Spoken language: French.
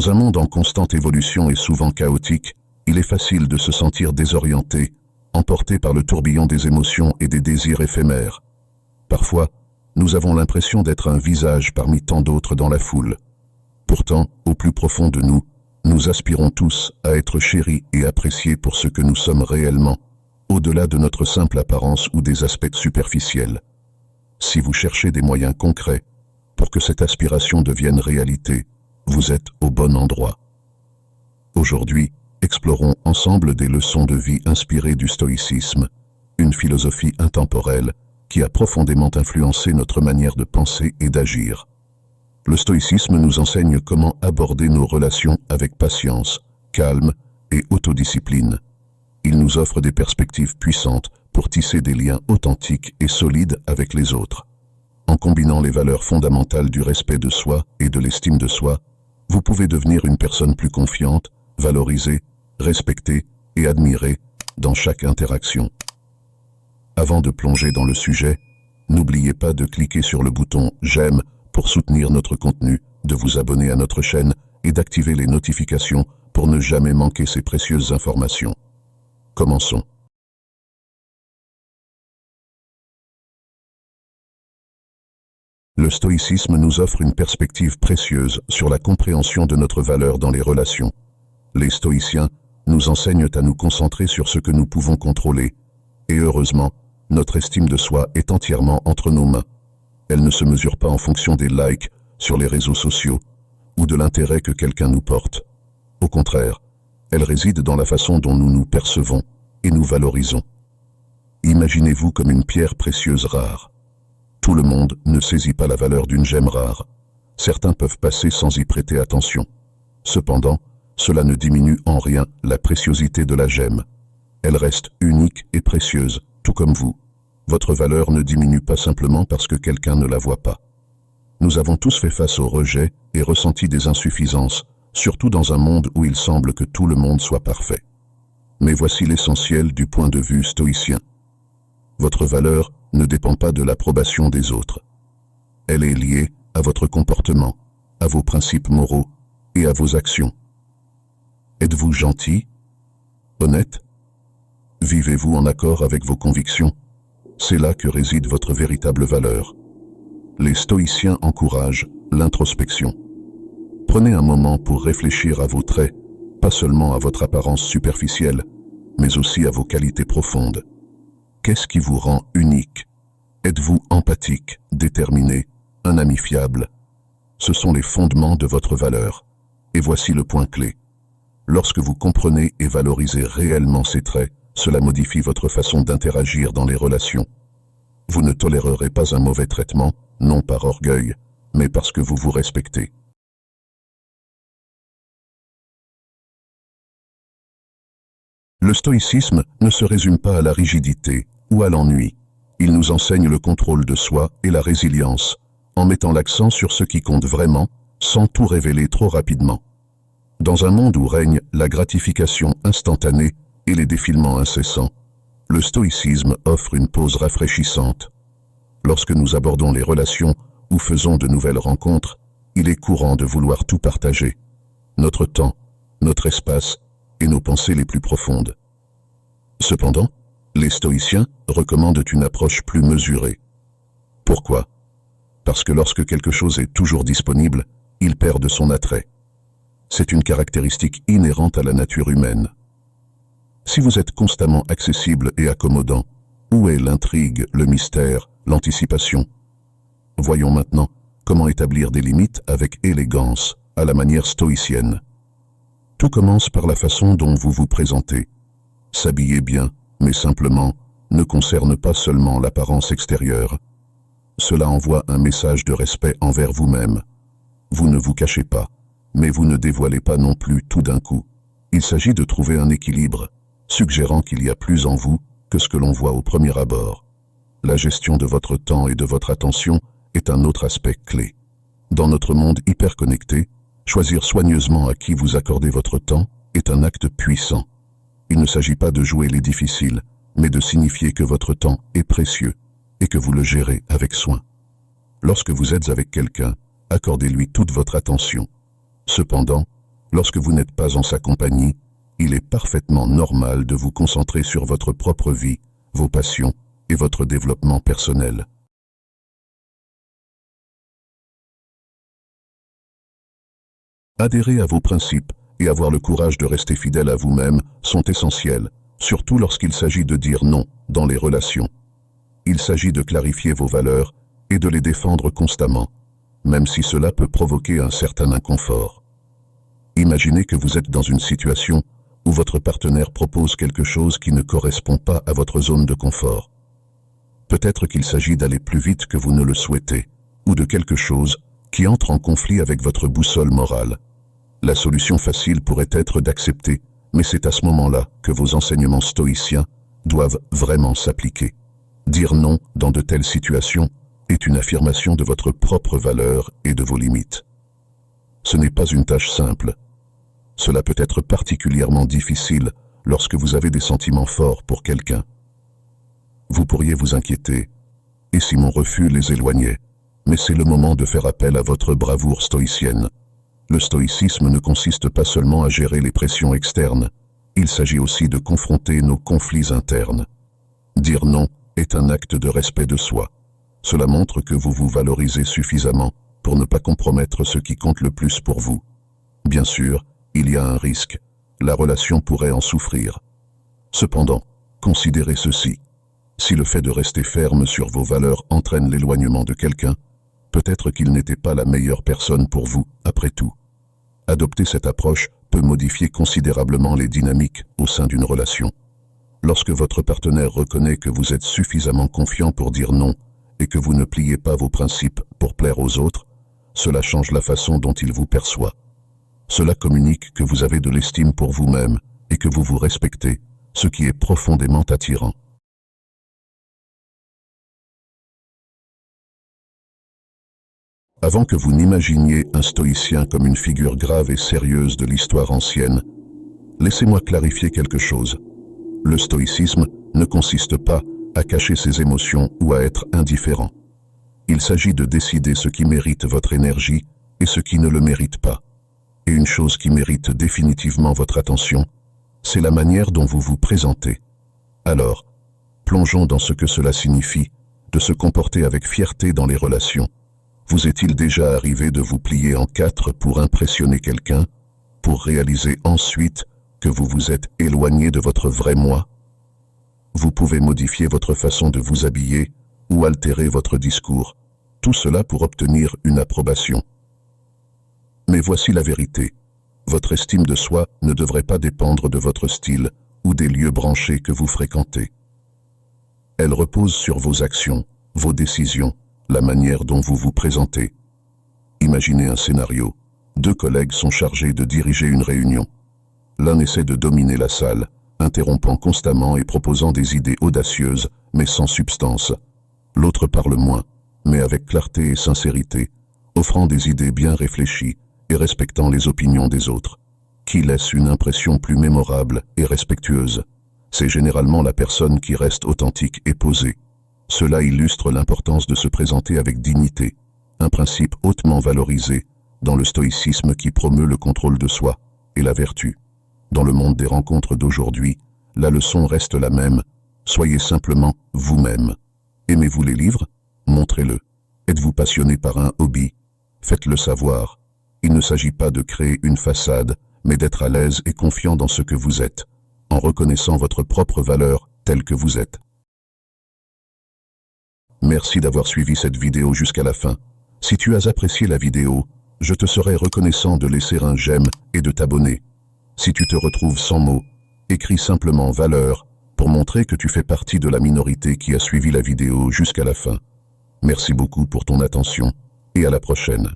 Dans un monde en constante évolution et souvent chaotique, il est facile de se sentir désorienté, emporté par le tourbillon des émotions et des désirs éphémères. Parfois, nous avons l'impression d'être un visage parmi tant d'autres dans la foule. Pourtant, au plus profond de nous, nous aspirons tous à être chéris et appréciés pour ce que nous sommes réellement, au-delà de notre simple apparence ou des aspects superficiels. Si vous cherchez des moyens concrets pour que cette aspiration devienne réalité, vous êtes au bon endroit. Aujourd'hui, explorons ensemble des leçons de vie inspirées du stoïcisme, une philosophie intemporelle qui a profondément influencé notre manière de penser et d'agir. Le stoïcisme nous enseigne comment aborder nos relations avec patience, calme et autodiscipline. Il nous offre des perspectives puissantes pour tisser des liens authentiques et solides avec les autres. En combinant les valeurs fondamentales du respect de soi et de l'estime de soi, vous pouvez devenir une personne plus confiante, valorisée, respectée et admirée dans chaque interaction. Avant de plonger dans le sujet, n'oubliez pas de cliquer sur le bouton « J'aime » pour soutenir notre contenu, de vous abonner à notre chaîne et d'activer les notifications pour ne jamais manquer ces précieuses informations. Commençons. Le stoïcisme nous offre une perspective précieuse sur la compréhension de notre valeur dans les relations. Les stoïciens nous enseignent à nous concentrer sur ce que nous pouvons contrôler, et heureusement, notre estime de soi est entièrement entre nos mains. Elle ne se mesure pas en fonction des likes sur les réseaux sociaux ou de l'intérêt que quelqu'un nous porte. Au contraire, elle réside dans la façon dont nous nous percevons et nous valorisons. Imaginez-vous comme une pierre précieuse rare. Tout le monde ne saisit pas la valeur d'une gemme rare. Certains peuvent passer sans y prêter attention. Cependant, cela ne diminue en rien la préciosité de la gemme. Elle reste unique et précieuse, tout comme vous. Votre valeur ne diminue pas simplement parce que quelqu'un ne la voit pas. Nous avons tous fait face au rejet et ressenti des insuffisances, surtout dans un monde où il semble que tout le monde soit parfait. Mais voici l'essentiel du point de vue stoïcien. Votre valeur ne dépend pas de l'approbation des autres. Elle est liée à votre comportement, à vos principes moraux et à vos actions. Êtes-vous gentil? Honnête? Vivez-vous en accord avec vos convictions? C'est là que réside votre véritable valeur. Les stoïciens encouragent l'introspection. Prenez un moment pour réfléchir à vos traits, pas seulement à votre apparence superficielle, mais aussi à vos qualités profondes. Qu'est-ce qui vous rend unique? Êtes-vous empathique, déterminé, un ami fiable? Ce sont les fondements de votre valeur. Et voici le point clé. Lorsque vous comprenez et valorisez réellement ces traits, cela modifie votre façon d'interagir dans les relations. Vous ne tolérerez pas un mauvais traitement, non par orgueil, mais parce que vous vous respectez. Le stoïcisme ne se résume pas à la rigidité ou à l'ennui. Il nous enseigne le contrôle de soi et la résilience, en mettant l'accent sur ce qui compte vraiment, sans tout révéler trop rapidement. Dans un monde où règne la gratification instantanée et les défilements incessants, le stoïcisme offre une pause rafraîchissante. Lorsque nous abordons les relations ou faisons de nouvelles rencontres, il est courant de vouloir tout partager. Notre temps, notre espace et nos pensées les plus profondes. Cependant, les stoïciens recommandent une approche plus mesurée. Pourquoi? Parce que lorsque quelque chose est toujours disponible, il perd de son attrait. C'est une caractéristique inhérente à la nature humaine. Si vous êtes constamment accessible et accommodant, où est l'intrigue, le mystère, l'anticipation? Voyons maintenant comment établir des limites avec élégance, à la manière stoïcienne. Tout commence par la façon dont vous vous présentez. S'habiller bien, mais simplement, ne concerne pas seulement l'apparence extérieure. Cela envoie un message de respect envers vous-même. Vous ne vous cachez pas, mais vous ne dévoilez pas non plus tout d'un coup. Il s'agit de trouver un équilibre, suggérant qu'il y a plus en vous que ce que l'on voit au premier abord. La gestion de votre temps et de votre attention est un autre aspect clé. Dans notre monde hyper connecté, choisir soigneusement à qui vous accordez votre temps est un acte puissant. Il ne s'agit pas de jouer les difficiles, mais de signifier que votre temps est précieux et que vous le gérez avec soin. Lorsque vous êtes avec quelqu'un, accordez-lui toute votre attention. Cependant, Lorsque vous n'êtes pas en sa compagnie, il est parfaitement normal de vous concentrer sur votre propre vie, vos passions et votre développement personnel. Adhérer à vos principes et avoir le courage de rester fidèle à vous-même sont essentiels, surtout lorsqu'il s'agit de dire non dans les relations. Il s'agit de clarifier vos valeurs et de les défendre constamment, même si cela peut provoquer un certain inconfort. Imaginez que vous êtes dans une situation où votre partenaire propose quelque chose qui ne correspond pas à votre zone de confort. Peut-être qu'il s'agit d'aller plus vite que vous ne le souhaitez, ou de quelque chose qui entre en conflit avec votre boussole morale. La solution facile pourrait être d'accepter, mais c'est à ce moment-là que vos enseignements stoïciens doivent vraiment s'appliquer. Dire non dans de telles situations est une affirmation de votre propre valeur et de vos limites. Ce n'est pas une tâche simple. Cela peut être particulièrement difficile lorsque vous avez des sentiments forts pour quelqu'un. Vous pourriez vous inquiéter, et si mon refus les éloignait, mais c'est le moment de faire appel à votre bravoure stoïcienne. Le stoïcisme ne consiste pas seulement à gérer les pressions externes, il s'agit aussi de confronter nos conflits internes. Dire non est un acte de respect de soi. Cela montre que vous vous valorisez suffisamment pour ne pas compromettre ce qui compte le plus pour vous. Bien sûr, il y a un risque. La relation pourrait en souffrir. Cependant, considérez ceci. Si le fait de rester ferme sur vos valeurs entraîne l'éloignement de quelqu'un, peut-être qu'il n'était pas la meilleure personne pour vous, après tout. Adopter cette approche peut modifier considérablement les dynamiques au sein d'une relation. Lorsque votre partenaire reconnaît que vous êtes suffisamment confiant pour dire non et que vous ne pliez pas vos principes pour plaire aux autres, cela change la façon dont il vous perçoit. Cela communique que vous avez de l'estime pour vous-même et que vous vous respectez, ce qui est profondément attirant. Avant que vous n'imaginiez un stoïcien comme une figure grave et sérieuse de l'histoire ancienne, laissez-moi clarifier quelque chose. Le stoïcisme ne consiste pas à cacher ses émotions ou à être indifférent. Il s'agit de décider ce qui mérite votre énergie et ce qui ne le mérite pas. Et une chose qui mérite définitivement votre attention, c'est la manière dont vous vous présentez. Alors, plongeons dans ce que cela signifie, de se comporter avec fierté dans les relations. Vous est-il déjà arrivé de vous plier en quatre pour impressionner quelqu'un, pour réaliser ensuite que vous vous êtes éloigné de votre vrai moi? Vous pouvez modifier votre façon de vous habiller ou altérer votre discours, tout cela pour obtenir une approbation. Mais voici la vérité. Votre estime de soi ne devrait pas dépendre de votre style ou des lieux branchés que vous fréquentez. Elle repose sur vos actions, vos décisions, la manière dont vous vous présentez. Imaginez un scénario. 2 collègues sont chargés de diriger une réunion. L'un essaie de dominer la salle, interrompant constamment et proposant des idées audacieuses, mais sans substance. L'autre parle moins, mais avec clarté et sincérité, offrant des idées bien réfléchies et respectant les opinions des autres, qui laisse une impression plus mémorable et respectueuse. C'est généralement la personne qui reste authentique et posée. Cela illustre l'importance de se présenter avec dignité, un principe hautement valorisé dans le stoïcisme qui promeut le contrôle de soi et la vertu. Dans le monde des rencontres d'aujourd'hui, la leçon reste la même, soyez simplement vous-même. Aimez-vous les livres? Montrez-le. Êtes-vous passionné par un hobby? Faites-le savoir. Il ne s'agit pas de créer une façade, mais d'être à l'aise et confiant dans ce que vous êtes, en reconnaissant votre propre valeur telle que vous êtes. Merci d'avoir suivi cette vidéo jusqu'à la fin. Si tu as apprécié la vidéo, je te serais reconnaissant de laisser un j'aime et de t'abonner. Si tu te retrouves sans mots, écris simplement valeur pour montrer que tu fais partie de la minorité qui a suivi la vidéo jusqu'à la fin. Merci beaucoup pour ton attention et à la prochaine.